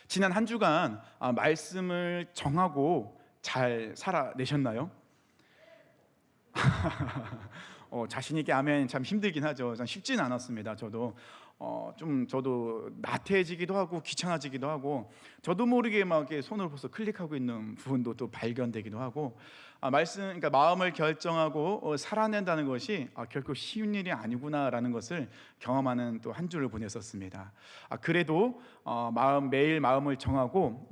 지난 한 주간 말씀을 정하고 잘 살아내셨나요? 자신 있게 아멘 참 힘들긴 하죠. 참 쉽지는 않았습니다. 저도 나태해지기도 하고 귀찮아지기도 하고 저도 모르게 막 이렇게 손을 벌써 클릭하고 있는 부분도 또 발견되기도 하고 그러니까 마음을 결정하고 살아낸다는 것이 결코 쉬운 일이 아니구나라는 것을 경험하는 또 한 주를 보냈었습니다. 그래도 매일 마음을 정하고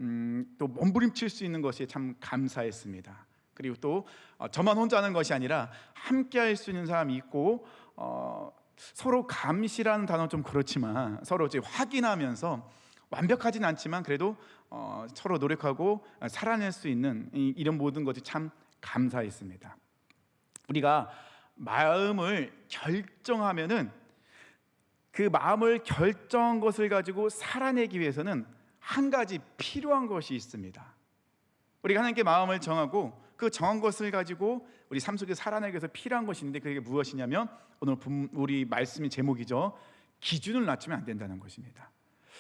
또 몸부림칠 수 있는 것이 참 감사했습니다. 그리고 또 저만 혼자 하는 것이 아니라 함께 할 수 있는 사람이 있고 서로 감시라는 단어 좀 그렇지만 서로 이제 확인하면서 완벽하진 않지만 그래도 서로 노력하고 살아낼 수 있는 이런 모든 것이 참 감사했습니다. 우리가 마음을 결정하면은 그 마음을 결정한 것을 가지고 살아내기 위해서는 한 가지 필요한 것이 있습니다. 우리가 하나님께 마음을 정하고 그 정한 것을 가지고 우리 삶 속에 살아내기 위해서 필요한 것이 있는데 그게 무엇이냐면 오늘 우리 말씀의 제목이죠. 기준을 낮추면 안 된다는 것입니다.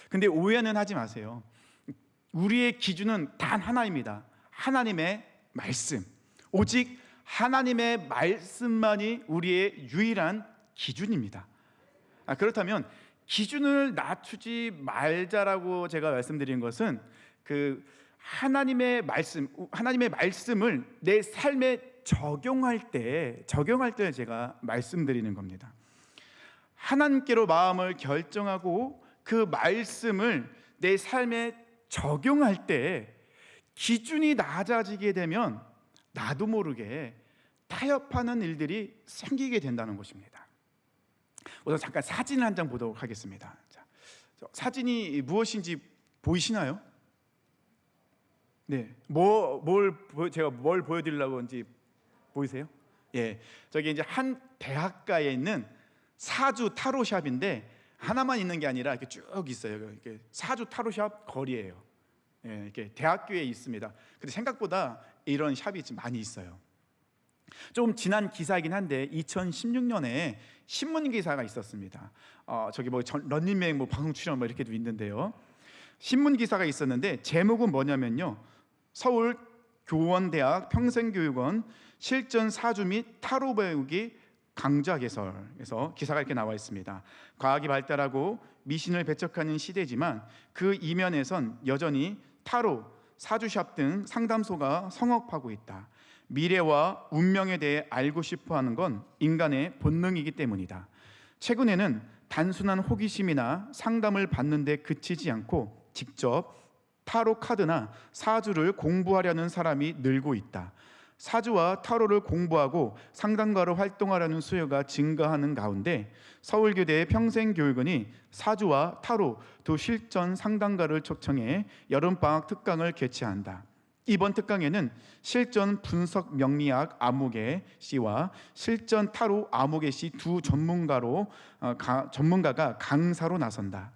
근데 오해는 하지 마세요. 우리의 기준은 단 하나입니다. 하나님의 말씀. 오직 하나님의 말씀만이 우리의 유일한 기준입니다. 그렇다면 기준을 낮추지 말자라고 제가 말씀드린 것은 하나님의 말씀을 내 삶에 적용할 때 제가 말씀드리는 겁니다. 하나님께로 마음을 결정하고 그 말씀을 내 삶에 적용할 때 기준이 낮아지게 되면 나도 모르게 타협하는 일들이 생기게 된다는 것입니다. 우선 잠깐 사진 한 장 보도록 하겠습니다. 사진이 무엇인지 보이시나요? 네, 제가 뭘 보여드리려고 하는지 보이세요? 예, 저기 이제 한 대학가에 있는 사주 타로샵인데 하나만 있는 게 아니라 이렇게 쭉 있어요. 이렇게 사주 타로샵 거리예요. 예, 이렇게 대학교에 있습니다. 근데 생각보다 이런 샵이 좀 많이 있어요. 좀 지난 기사이긴 한데 2016년에 신문 기사가 있었습니다. 런닝맨 방송 출연 이렇게도 있는데요. 신문 기사가 있었는데 제목은 뭐냐면요. 서울 교원대학 평생교육원 실전 사주 및 타로 배우기 강좌 개설에서 기사가 이렇게 나와 있습니다. 과학이 발달하고 미신을 배척하는 시대지만 그 이면에선 여전히 타로, 사주샵 등 상담소가 성업하고 있다. 미래와 운명에 대해 알고 싶어 하는 건 인간의 본능이기 때문이다. 최근에는 단순한 호기심이나 상담을 받는 데 그치지 않고 직접 타로 카드나 사주를 공부하려는 사람이 늘고 있다. 사주와 타로를 공부하고 상담가로 활동하려는 수요가 증가하는 가운데 서울교대 평생교육원이 사주와 타로 두 실전 상담가를 초청해 여름방학 특강을 개최한다. 이번 특강에는 실전 분석 명리학 아무개 씨와 실전 타로 아무개 씨 두 전문가가 강사로 나선다.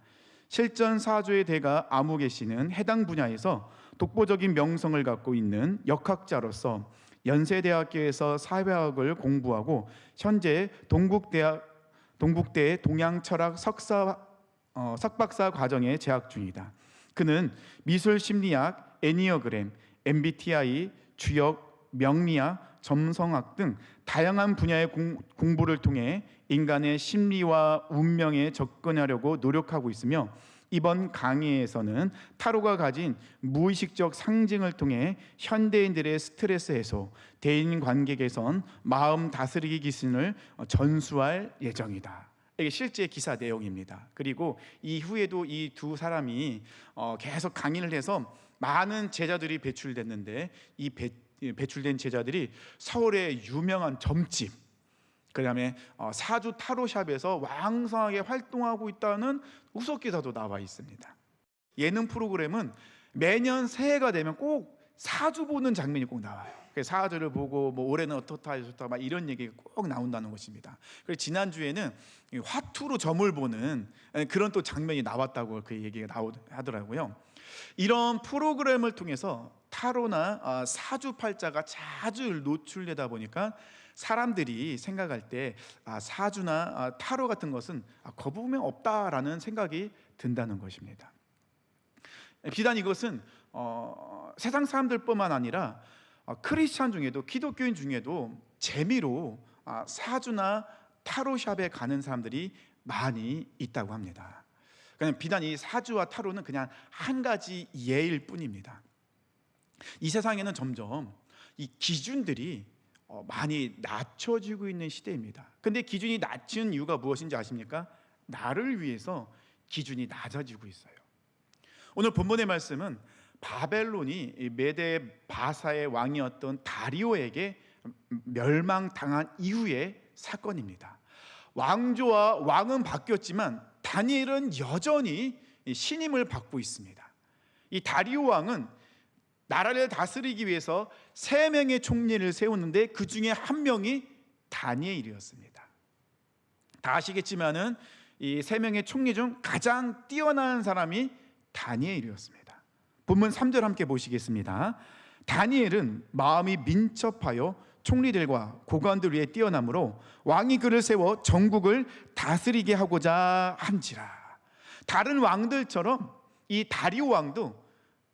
실전 사주의 대가 아무개 씨는 해당 분야에서 독보적인 명성을 갖고 있는 역학자로서 연세대학교에서 사회학을 공부하고 현재 동국대 동양철학 석박사 과정에 재학 중이다. 그는 미술심리학, 애니어그램, MBTI, 주역, 명리학, 점성학 등 다양한 분야의 공부를 통해 인간의 심리와 운명에 접근하려고 노력하고 있으며 이번 강의에서는 타로가 가진 무의식적 상징을 통해 현대인들의 스트레스 해소, 대인관계 개선, 마음 다스리기 기술을 전수할 예정이다. 이게 실제 기사 내용입니다. 그리고 이후에도 이 두 사람이 계속 강의를 해서 많은 제자들이 배출됐는데 이 배출된 제자들이 서울의 유명한 점집, 그다음에 사주 타로샵에서 왕성하게 활동하고 있다는 후속 기사도 나와 있습니다. 예능 프로그램은 매년 새해가 되면 꼭 사주 보는 장면이 꼭 나와요. 사주를 보고 올해는 어떻다 좋다 이런 얘기가 꼭 나온다는 것입니다. 그래서 지난주에는 화투로 점을 보는 그런 또 장면이 나왔다고 그 얘기가 하더라고요. 이런 프로그램을 통해서 타로나 사주팔자가 자주 노출되다 보니까 사람들이 생각할 때 사주나 타로 같은 것은 거부감 없다라는 생각이 든다는 것입니다. 비단 이것은 세상 사람들뿐만 아니라 크리스찬 중에도, 기독교인 중에도 재미로 사주나 타로샵에 가는 사람들이 많이 있다고 합니다. 그냥 비단 이 사주와 타로는 그냥 한 가지 예일 뿐입니다. 이 세상에는 점점 이 기준들이 많이 낮춰지고 있는 시대입니다. 근데 기준이 낮춘 이유가 무엇인지 아십니까? 나를 위해서 기준이 낮아지고 있어요. 오늘 본문의 말씀은 바벨론이 메데 바사의 왕이었던 다리오에게 멸망당한 이후의 사건입니다. 왕조와 왕은 바뀌었지만 다니엘은 여전히 신임을 받고 있습니다. 이 다리오 왕은 나라를 다스리기 위해서 3명의 총리를 세웠는데 그 중에 한 명이 다니엘이었습니다. 다 아시겠지만은 이 3명의 총리 중 가장 뛰어난 사람이 다니엘이었습니다. 본문 3절 함께 보시겠습니다. 다니엘은 마음이 민첩하여 총리들과 고관들 위에 뛰어나므로 왕이 그를 세워 전국을 다스리게 하고자 한지라. 다른 왕들처럼 이 다리오 왕도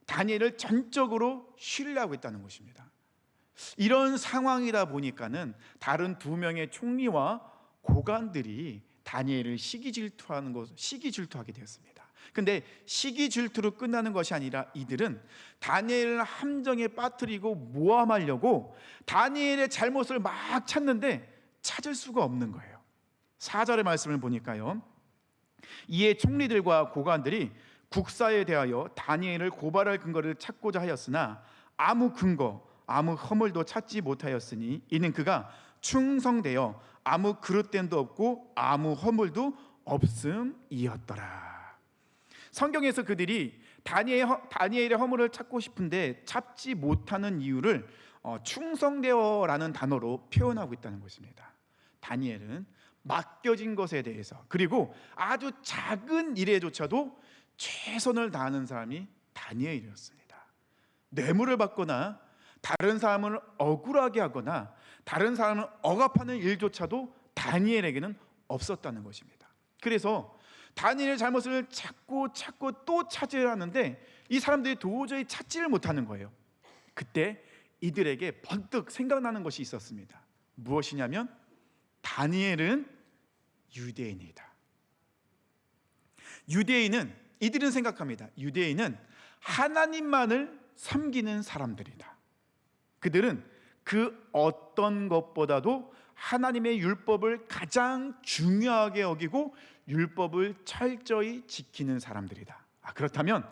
다니엘을 전적으로 신뢰하고 있다는 것입니다. 이런 상황이다 보니까는 다른 2명의 총리와 고관들이 다니엘을 시기질투하게 되었습니다. 근데 시기질투로 끝나는 것이 아니라 이들은 다니엘을 함정에 빠뜨리고 모함하려고 다니엘의 잘못을 막 찾는데 찾을 수가 없는 거예요. 4절의 말씀을 보니까요, 이에 총리들과 고관들이 국사에 대하여 다니엘을 고발할 근거를 찾고자 하였으나 아무 근거, 아무 허물도 찾지 못하였으니 이는 그가 충성되어 아무 그릇됨도 없고 아무 허물도 없음이었더라. 성경에서 그들이 다니엘의 허물을 찾고 싶은데 찾지 못하는 이유를 충성되어라는 단어로 표현하고 있다는 것입니다. 다니엘은 맡겨진 것에 대해서, 그리고 아주 작은 일에조차도 최선을 다하는 사람이 다니엘이었습니다. 뇌물을 받거나 다른 사람을 억울하게 하거나 다른 사람을 억압하는 일조차도 다니엘에게는 없었다는 것입니다. 그래서 다니엘의 잘못을 찾고 또 찾으려 하는데 이 사람들이 도저히 찾지를 못하는 거예요. 그때 이들에게 번뜩 생각나는 것이 있었습니다. 무엇이냐면 다니엘은 유대인이다. 이들은 생각합니다. 유대인은 하나님만을 섬기는 사람들이다. 그들은 그 어떤 것보다도 하나님의 율법을 가장 중요하게 여기고 율법을 철저히 지키는 사람들이다. 그렇다면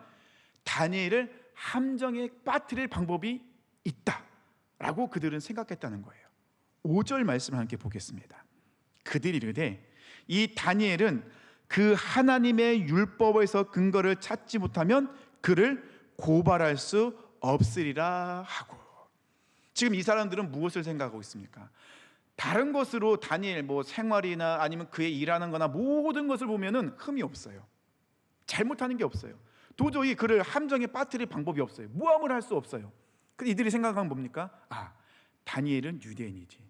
다니엘을 함정에 빠뜨릴 방법이 있다라고 그들은 생각했다는 거예요. 5절 말씀을 함께 보겠습니다. 그들이 이르되 이 다니엘은 그 하나님의 율법에서 근거를 찾지 못하면 그를 고발할 수 없으리라 하고. 지금 이 사람들은 무엇을 생각하고 있습니까? 다른 것으로 다니엘 생활이나 아니면 그의 일하는 거나 모든 것을 보면은 흠이 없어요. 잘못하는 게 없어요. 도저히 그를 함정에 빠뜨릴 방법이 없어요. 모함을 할 수 없어요. 근데 이들이 생각한 뭡니까? 다니엘은 유대인이지.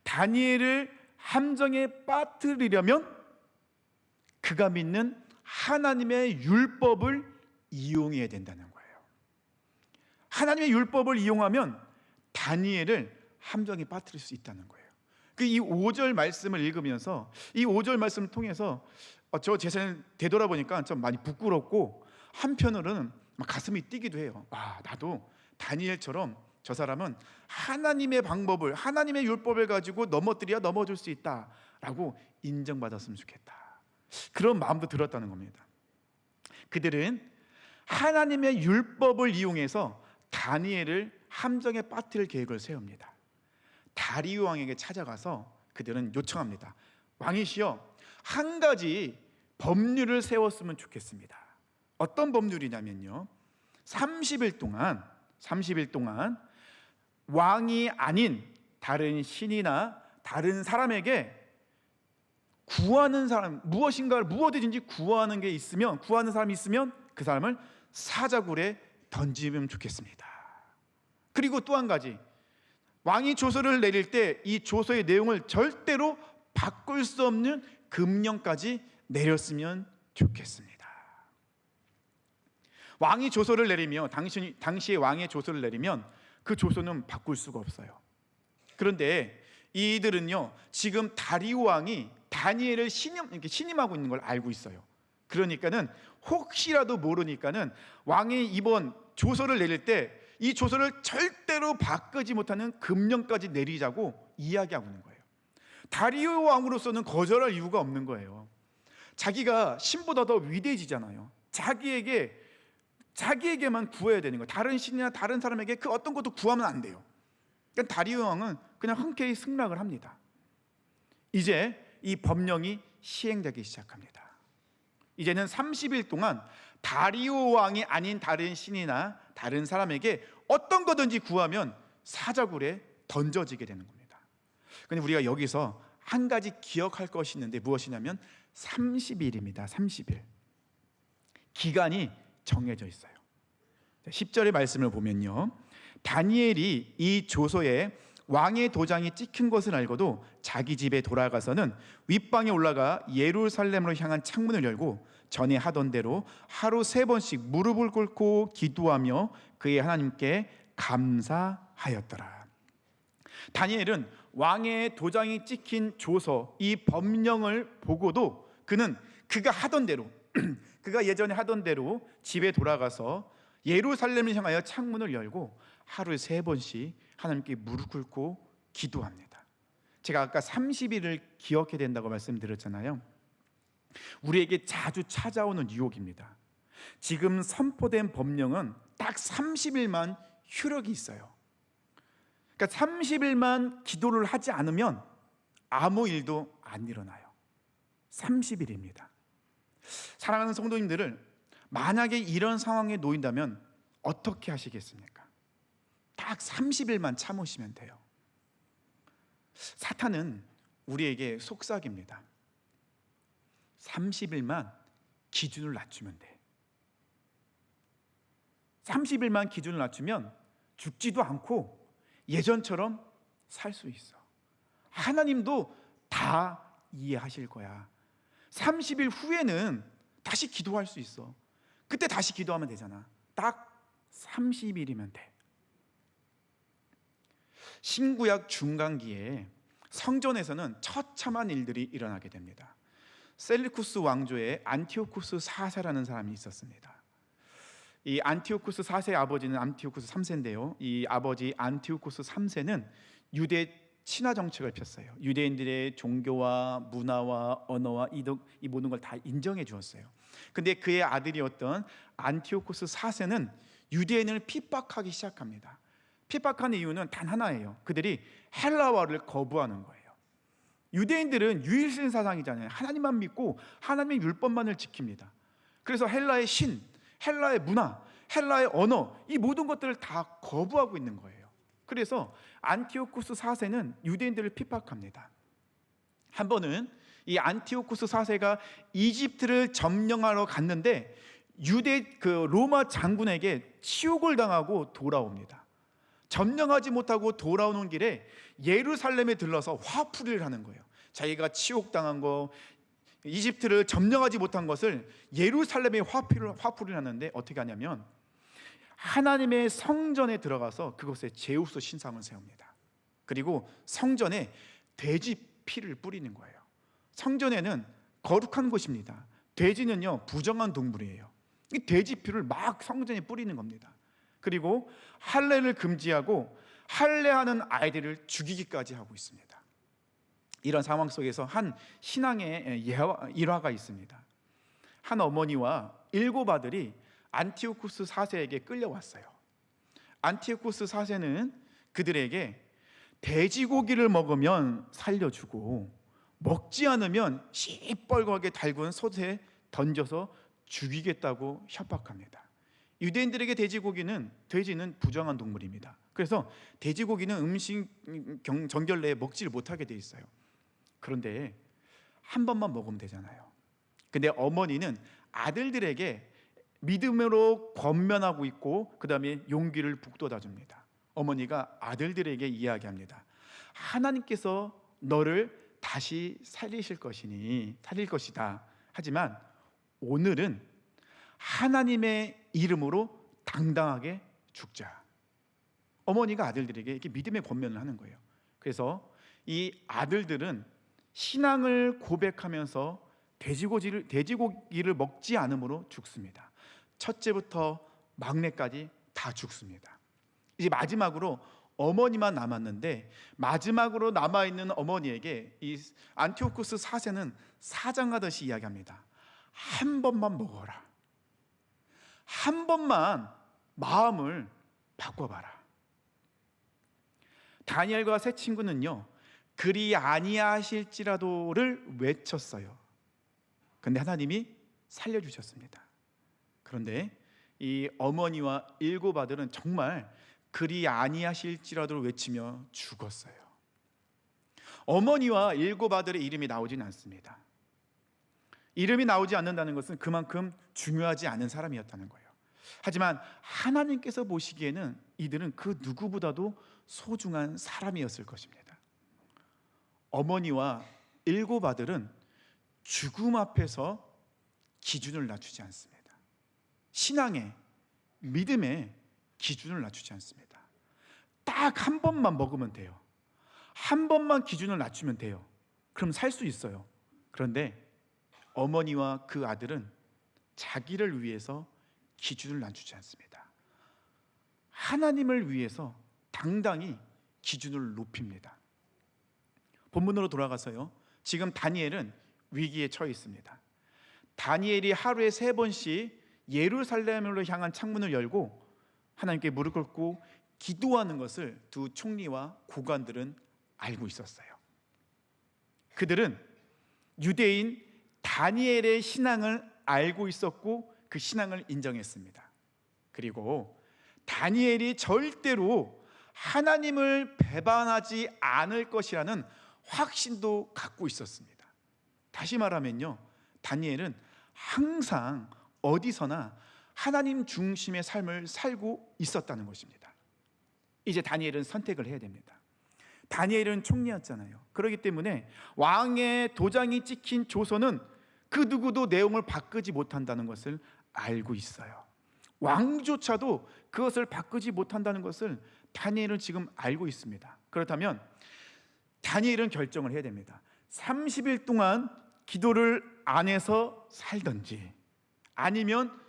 다니엘을 함정에 빠뜨리려면 그가 믿는 하나님의 율법을 이용해야 된다는 거예요. 하나님의 율법을 이용하면 다니엘을 함정에 빠뜨릴 수 있다는 거예요. 이 5절 말씀을 읽으면서 이 5절 말씀을 통해서 저 제 삶을 되돌아보니까 좀 많이 부끄럽고 한편으로는 막 가슴이 뛰기도 해요. 나도 다니엘처럼 저 사람은 하나님의 방법을, 하나님의 율법을 가지고 넘어뜨려야 넘어질 수 있다라고 인정받았으면 좋겠다. 그런 마음도 들었다는 겁니다. 그들은 하나님의 율법을 이용해서 다니엘을 함정에 빠뜨릴 계획을 세웁니다. 다리오 왕에게 찾아가서 그들은 요청합니다. 왕이시여, 한 가지 법률을 세웠으면 좋겠습니다. 어떤 법률이냐면요, 30일 동안 왕이 아닌 다른 신이나 다른 사람에게 구하는 사람, 무엇이든지 구하는 사람이 있으면 그 사람을 사자굴에 던지면 좋겠습니다. 그리고 또 한 가지, 왕이 조서를 내릴 때 이 조서의 내용을 절대로 바꿀 수 없는 금령까지 내렸으면 좋겠습니다. 왕이 조서를 내리며 당시의 왕의 조서를 내리면 그 조서는 바꿀 수가 없어요. 그런데 이들은요, 지금 다리오 왕이 다니엘을 신임하고 있는 걸 알고 있어요. 그러니까는 혹시라도 모르니까는 왕이 이번 조서를 내릴 때 이 조서를 절대로 바꾸지 못하는 금령까지 내리자고 이야기하고 있는 거예요. 다리오 왕으로서는 거절할 이유가 없는 거예요. 자기가 신보다 더 위대해지잖아요. 자기에게만 구해야 되는 거예요. 다른 신이나 다른 사람에게 그 어떤 것도 구하면 안 돼요. 그러니까 다리오 왕은 그냥 흔쾌히 승낙을 합니다. 이제 이 법령이 시행되기 시작합니다. 이제는 30일 동안 다리오 왕이 아닌 다른 신이나 다른 사람에게 어떤 거든지 구하면 사자굴에 던져지게 되는 겁니다. 근데 우리가 여기서 한 가지 기억할 것이 있는데 무엇이냐면 30일입니다. 30일. 기간이 정해져 있어요. 10절의 말씀을 보면요, 다니엘이 이 조서에 왕의 도장이 찍힌 것을 알고도 자기 집에 돌아가서는 윗방에 올라가 예루살렘으로 향한 창문을 열고 전에 하던 대로 하루 3번씩 무릎을 꿇고 기도하며 그의 하나님께 감사하였더라. 다니엘은 왕의 도장이 찍힌 조서, 이 법령을 보고도 그가 하던 대로 그가 예전에 하던 대로 집에 돌아가서 예루살렘을 향하여 창문을 열고 하루에 3번씩 하나님께 무릎 꿇고 기도합니다. 제가 아까 30일을 기억해야 된다고 말씀드렸잖아요. 우리에게 자주 찾아오는 유혹입니다. 지금 선포된 법령은 딱 30일만 효력이 있어요. 그러니까 30일만 기도를 하지 않으면 아무 일도 안 일어나요. 30일입니다. 사랑하는 성도님들을 만약에 이런 상황에 놓인다면 어떻게 하시겠습니까? 딱 30일만 참으시면 돼요. 사탄은 우리에게 속삭입니다. 30일만 기준을 낮추면 돼. 30일만 기준을 낮추면 죽지도 않고 예전처럼 살 수 있어. 하나님도 다 이해하실 거야. 30일 후에는 다시 기도할 수 있어. 그때 다시 기도하면 되잖아. 딱 30일이면 돼. 신구약 중간기에 성전에서는 처참한 일들이 일어나게 됩니다. 셀루쿠스 왕조의 안티오쿠스 4세라는 사람이 있었습니다. 이 안티오쿠스 4세의 아버지는 안티오쿠스 3세인데요. 이 아버지 안티오쿠스 3세는 유대 친화 정책을 폈어요. 유대인들의 종교와 문화와 언어와 이 모든 걸 다 인정해 주었어요. 근데 그의 아들이었던 안티오쿠스 4세는 유대인을 핍박하기 시작합니다. 핍박하는 이유는 단 하나예요. 그들이 헬라어를 거부하는 거예요. 유대인들은 유일신 사상이잖아요. 하나님만 믿고 하나님의 율법만을 지킵니다. 그래서 헬라의 신, 헬라의 문화, 헬라의 언어, 이 모든 것들을 다 거부하고 있는 거예요. 그래서 안티오쿠스 4세는 유대인들을 핍박합니다. 한 번은 이 안티오쿠스 4세가 이집트를 점령하러 갔는데 로마 장군에게 치욕을 당하고 돌아옵니다. 점령하지 못하고 돌아오는 길에 예루살렘에 들러서 화풀이를 하는 거예요. 자기가 치욕당한 거, 이집트를 점령하지 못한 것을 예루살렘에 화풀이를 하는데 어떻게 하냐면 하나님의 성전에 들어가서 그곳에 제우스 신상을 세웁니다. 그리고 성전에 돼지 피를 뿌리는 거예요. 성전에는 거룩한 곳입니다. 돼지는요 부정한 동물이에요. 이 돼지 피를 막 성전에 뿌리는 겁니다. 그리고 할례를 금지하고 할례하는 아이들을 죽이기까지 하고 있습니다. 이런 상황 속에서 한 신앙의 일화가 있습니다. 한 어머니와 7 아들이 안티오쿠스 4세에게 끌려왔어요. 안티오쿠스 4세는 그들에게 돼지고기를 먹으면 살려주고 먹지 않으면 시뻘겋게 달군 솥에 던져서 죽이겠다고 협박합니다. 유대인들에게 돼지는 부정한 동물입니다. 그래서 돼지고기는 음식 정결 내에 먹지를 못하게 돼 있어요. 그런데 한 번만 먹으면 되잖아요. 근데 어머니는 아들들에게 믿음으로 권면하고 있고 그 다음에 용기를 북돋아 줍니다. 어머니가 아들들에게 이야기합니다. 하나님께서 너를 다시 살릴 것이다. 하지만 오늘은 하나님의 이름으로 당당하게 죽자. 어머니가 아들들에게 이렇게 믿음의 권면을 하는 거예요. 그래서 이 아들들은 신앙을 고백하면서 돼지고기를 먹지 않음으로 죽습니다. 첫째부터 막내까지 다 죽습니다. 이제 마지막으로 어머니만 남았는데, 마지막으로 남아있는 어머니에게 이 안티오쿠스 4세는 사장하듯이 이야기합니다. 한 번만 먹어라. 한 번만 마음을 바꿔봐라. 다니엘과 세 친구는요, 그리 아니하실지라도를 외쳤어요. 근데 하나님이 살려주셨습니다. 그런데 이 어머니와 7 아들은 정말 그리 아니하실지라도 외치며 죽었어요. 어머니와 7 아들의 이름이 나오진 않습니다. 이름이 나오지 않는다는 것은 그만큼 중요하지 않은 사람이었다는 거예요. 하지만 하나님께서 보시기에는 이들은 그 누구보다도 소중한 사람이었을 것입니다. 어머니와 7 아들은 죽음 앞에서 기준을 낮추지 않습니다. 신앙의, 믿음의 기준을 낮추지 않습니다. 딱 한 번만 먹으면 돼요. 한 번만 기준을 낮추면 돼요. 그럼 살 수 있어요. 그런데 어머니와 그 아들은 자기를 위해서 기준을 낮추지 않습니다. 하나님을 위해서 당당히 기준을 높입니다. 본문으로 돌아가서요, 지금 다니엘은 위기에 처해 있습니다. 다니엘이 하루에 3번씩 예루살렘으로 향한 창문을 열고 하나님께 무릎 꿇고 기도하는 것을 두 총리와 고관들은 알고 있었어요. 그들은 유대인 다니엘의 신앙을 알고 있었고 그 신앙을 인정했습니다. 그리고 다니엘이 절대로 하나님을 배반하지 않을 것이라는 확신도 갖고 있었습니다. 다시 말하면요, 다니엘은 항상 어디서나 하나님 중심의 삶을 살고 있었다는 것입니다. 이제 다니엘은 선택을 해야 됩니다. 다니엘은 총리였잖아요. 그렇기 때문에 왕의 도장이 찍힌 조서는 그 누구도 내용을 바꾸지 못한다는 것을 알고 있어요. 왕조차도 그것을 바꾸지 못한다는 것을 다니엘은 지금 알고 있습니다. 그렇다면 다니엘은 결정을 해야 됩니다. 30일 동안 기도를 안 해서 살든지 아니면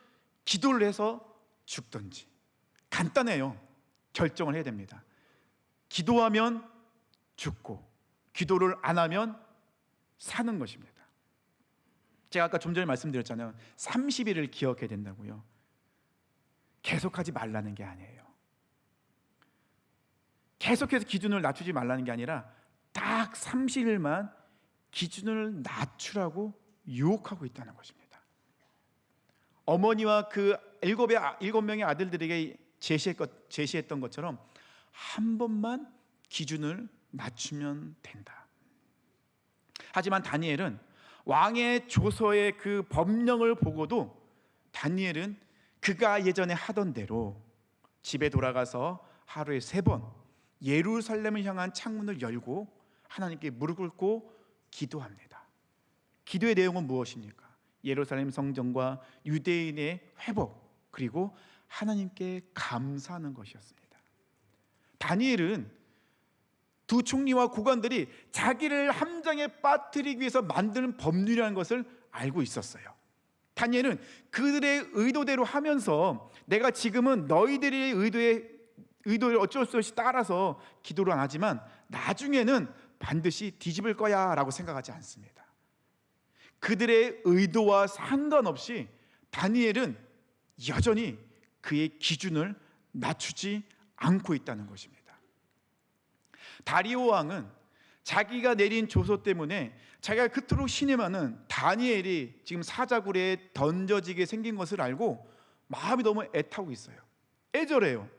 기도를 해서 죽든지. 간단해요. 결정을 해야 됩니다. 기도하면 죽고 기도를 안 하면 사는 것입니다. 제가 아까 좀 전에 말씀드렸잖아요. 30일을 기억해야 된다고요. 계속하지 말라는 게 아니에요. 계속해서 기준을 낮추지 말라는 게 아니라 딱 30일만 기준을 낮추라고 유혹하고 있다는 것입니다. 어머니와 그 7명의 아들들에게 제시했던 것처럼 한 번만 기준을 낮추면 된다. 하지만 다니엘은 왕의 조서의 그 법령을 보고도 다니엘은 그가 예전에 하던 대로 집에 돌아가서 하루에 3번 예루살렘을 향한 창문을 열고 하나님께 무릎 꿇고 기도합니다. 기도의 내용은 무엇입니까? 예루살렘 성전과 유대인의 회복, 그리고 하나님께 감사하는 것이었습니다. 다니엘은 두 총리와 고관들이 자기를 함정에 빠뜨리기 위해서 만드는 법률이라는 것을 알고 있었어요. 다니엘은 그들의 의도대로 하면서 내가 지금은 너희들의 의도를 어쩔 수 없이 따라서 기도를 안 하지만 나중에는 반드시 뒤집을 거야 라고 생각하지 않습니다. 그들의 의도와 상관없이 다니엘은 여전히 그의 기준을 낮추지 않고 있다는 것입니다. 다리오 왕은 자기가 내린 조서 때문에 자기가 그토록 신임하는 다니엘이 지금 사자굴에 던져지게 생긴 것을 알고 마음이 너무 애타고 있어요. 애절해요.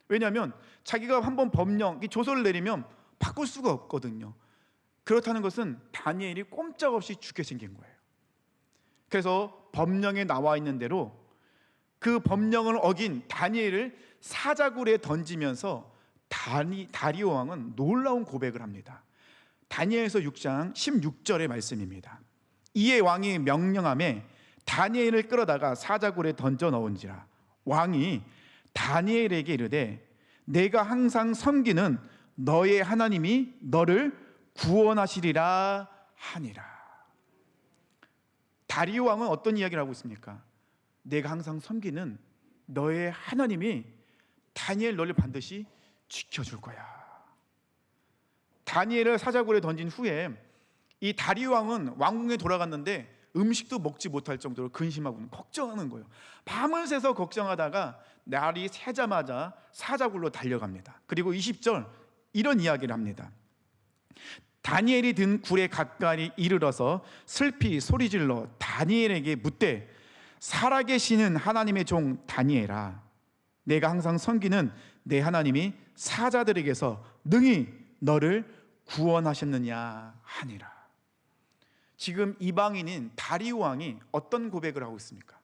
왜냐하면 자기가 한번 법령, 조서를 내리면 바꿀 수가 없거든요. 그렇다는 것은 다니엘이 꼼짝없이 죽게 생긴 거예요. 그래서 법령에 나와 있는 대로 그 법령을 어긴 다니엘을 사자굴에 던지면서 다리오 왕은 놀라운 고백을 합니다. 다니엘서 6장 16절의 말씀입니다. 이에 왕이 명령하매 다니엘을 끌어다가 사자굴에 던져 넣은지라. 왕이 다니엘에게 이르되 내가 항상 섬기는 너의 하나님이 너를 구원하시리라 하니라. 다리오 왕은 어떤 이야기를 하고 있습니까? 내가 항상 섬기는 너의 하나님이 다니엘 너를 반드시 지켜줄 거야. 다니엘을 사자굴에 던진 후에 이 다리오 왕은 왕궁에 돌아갔는데 음식도 먹지 못할 정도로 근심하고 걱정하는 거예요. 밤을 새서 걱정하다가 날이 새자마자 사자굴로 달려갑니다. 그리고 20절 이런 이야기를 합니다. 다니엘이 든 굴에 가까이 이르러서 슬피 소리질러 다니엘에게 묻되 살아계시는 하나님의 종 다니엘아, 내가 항상 섬기는 내 하나님이 사자들에게서 능히 너를 구원하셨느냐 하니라. 지금 이방인인 다리오 왕이 어떤 고백을 하고 있습니까?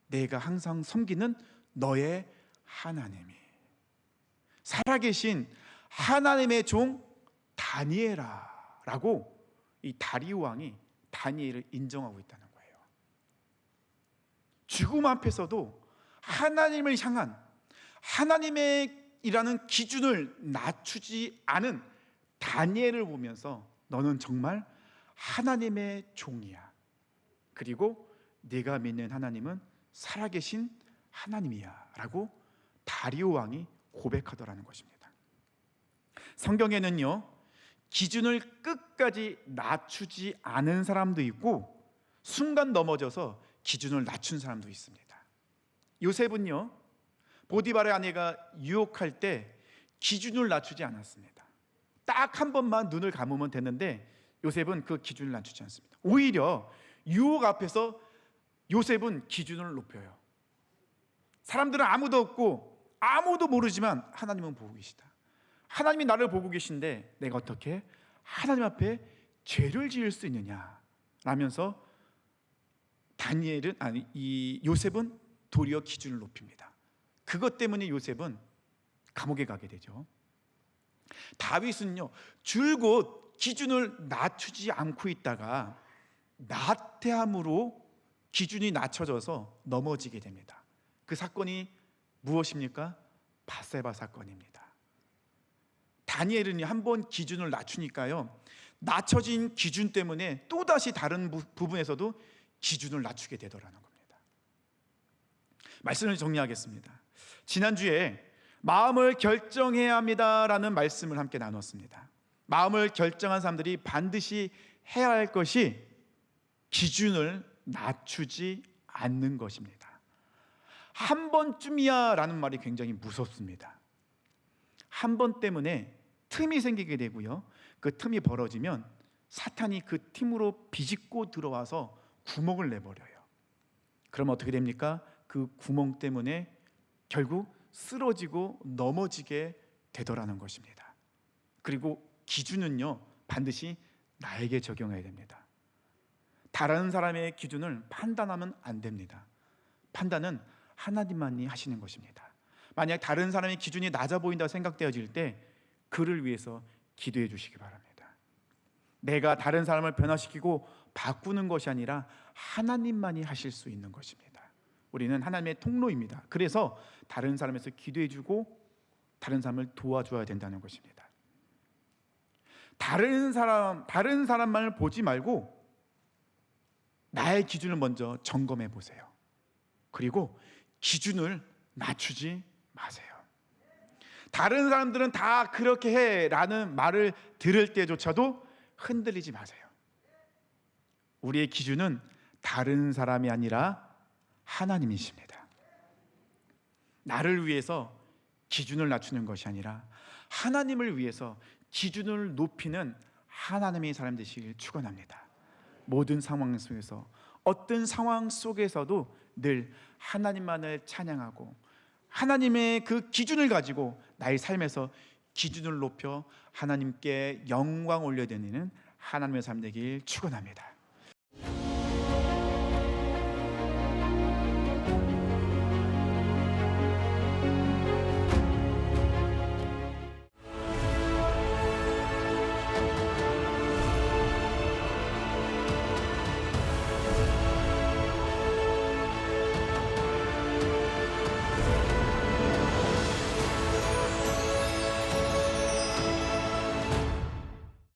내가 항상 섬기는 너의 하나님이, 살아계신 하나님의 종 다니엘아 라고 이 다리오 왕이 다니엘을 인정하고 있다는 거예요. 죽음 앞에서도 하나님을 향한 하나님의이라는 기준을 낮추지 않은 다니엘을 보면서 너는 정말 하나님의 종이야. 그리고 네가 믿는 하나님은 살아계신 하나님이야 라고 다리오 왕이 고백하더라는 것입니다. 성경에는요, 기준을 끝까지 낮추지 않은 사람도 있고 순간 넘어져서 기준을 낮춘 사람도 있습니다. 요셉은요, 보디발의 아내가 유혹할 때 기준을 낮추지 않았습니다. 딱 한 번만 눈을 감으면 됐는데 요셉은 그 기준을 낮추지 않습니다. 오히려 유혹 앞에서 요셉은 기준을 높여요. 사람들은 아무도 없고 아무도 모르지만 하나님은 보고 계시다. 하나님이 나를 보고 계신데 내가 어떻게 하나님 앞에 죄를 지을 수 있느냐 라면서 이 요셉은 도리어 기준을 높입니다. 그것 때문에 요셉은 감옥에 가게 되죠. 다윗은요, 줄곧 기준을 낮추지 않고 있다가 나태함으로 기준이 낮춰져서 넘어지게 됩니다. 그 사건이 무엇입니까? 밧세바 사건입니다. 다니엘은 한번 기준을 낮추니까요, 낮춰진 기준 때문에 또다시 다른 부분에서도 기준을 낮추게 되더라는 겁니다. 말씀을 정리하겠습니다. 지난주에 마음을 결정해야 합니다라는 말씀을 함께 나눴습니다. 마음을 결정한 사람들이 반드시 해야 할 것이 기준을 낮추지 않는 것입니다. 한 번쯤이야 라는 말이 굉장히 무섭습니다. 한 번 때문에 틈이 생기게 되고요, 그 틈이 벌어지면 사탄이 그 틈으로 비집고 들어와서 구멍을 내버려요. 그럼 어떻게 됩니까? 그 구멍 때문에 결국 쓰러지고 넘어지게 되더라는 것입니다. 그리고 기준은요, 반드시 나에게 적용해야 됩니다. 다른 사람의 기준을 판단하면 안 됩니다. 판단은 하나님만이 하시는 것입니다. 만약 다른 사람의 기준이 낮아 보인다고 생각되어질 때 그를 위해서 기도해 주시기 바랍니다. 내가 다른 사람을 변화시키고 바꾸는 것이 아니라 하나님만이 하실 수 있는 것입니다. 우리는 하나님의 통로입니다. 그래서 다른 사람에서 기도해 주고 다른 사람을 도와줘야 된다는 것입니다. 다른 사람만을 보지 말고 나의 기준을 먼저 점검해 보세요. 그리고 기준을 낮추지 마세요. 다른 사람들은 다 그렇게 해 라는 말을 들을 때조차도 흔들리지 마세요. 우리의 기준은 다른 사람이 아니라 하나님이십니다. 나를 위해서 기준을 낮추는 것이 아니라 하나님을 위해서 기준을 높이는 하나님의 사람 되시길 축원합니다. 모든 상황 속에서, 어떤 상황 속에서도 늘 하나님만을 찬양하고 하나님의 그 기준을 가지고 나의 삶에서 기준을 높여 하나님께 영광 올려드리는 하나님의 삶 되길 축원합니다.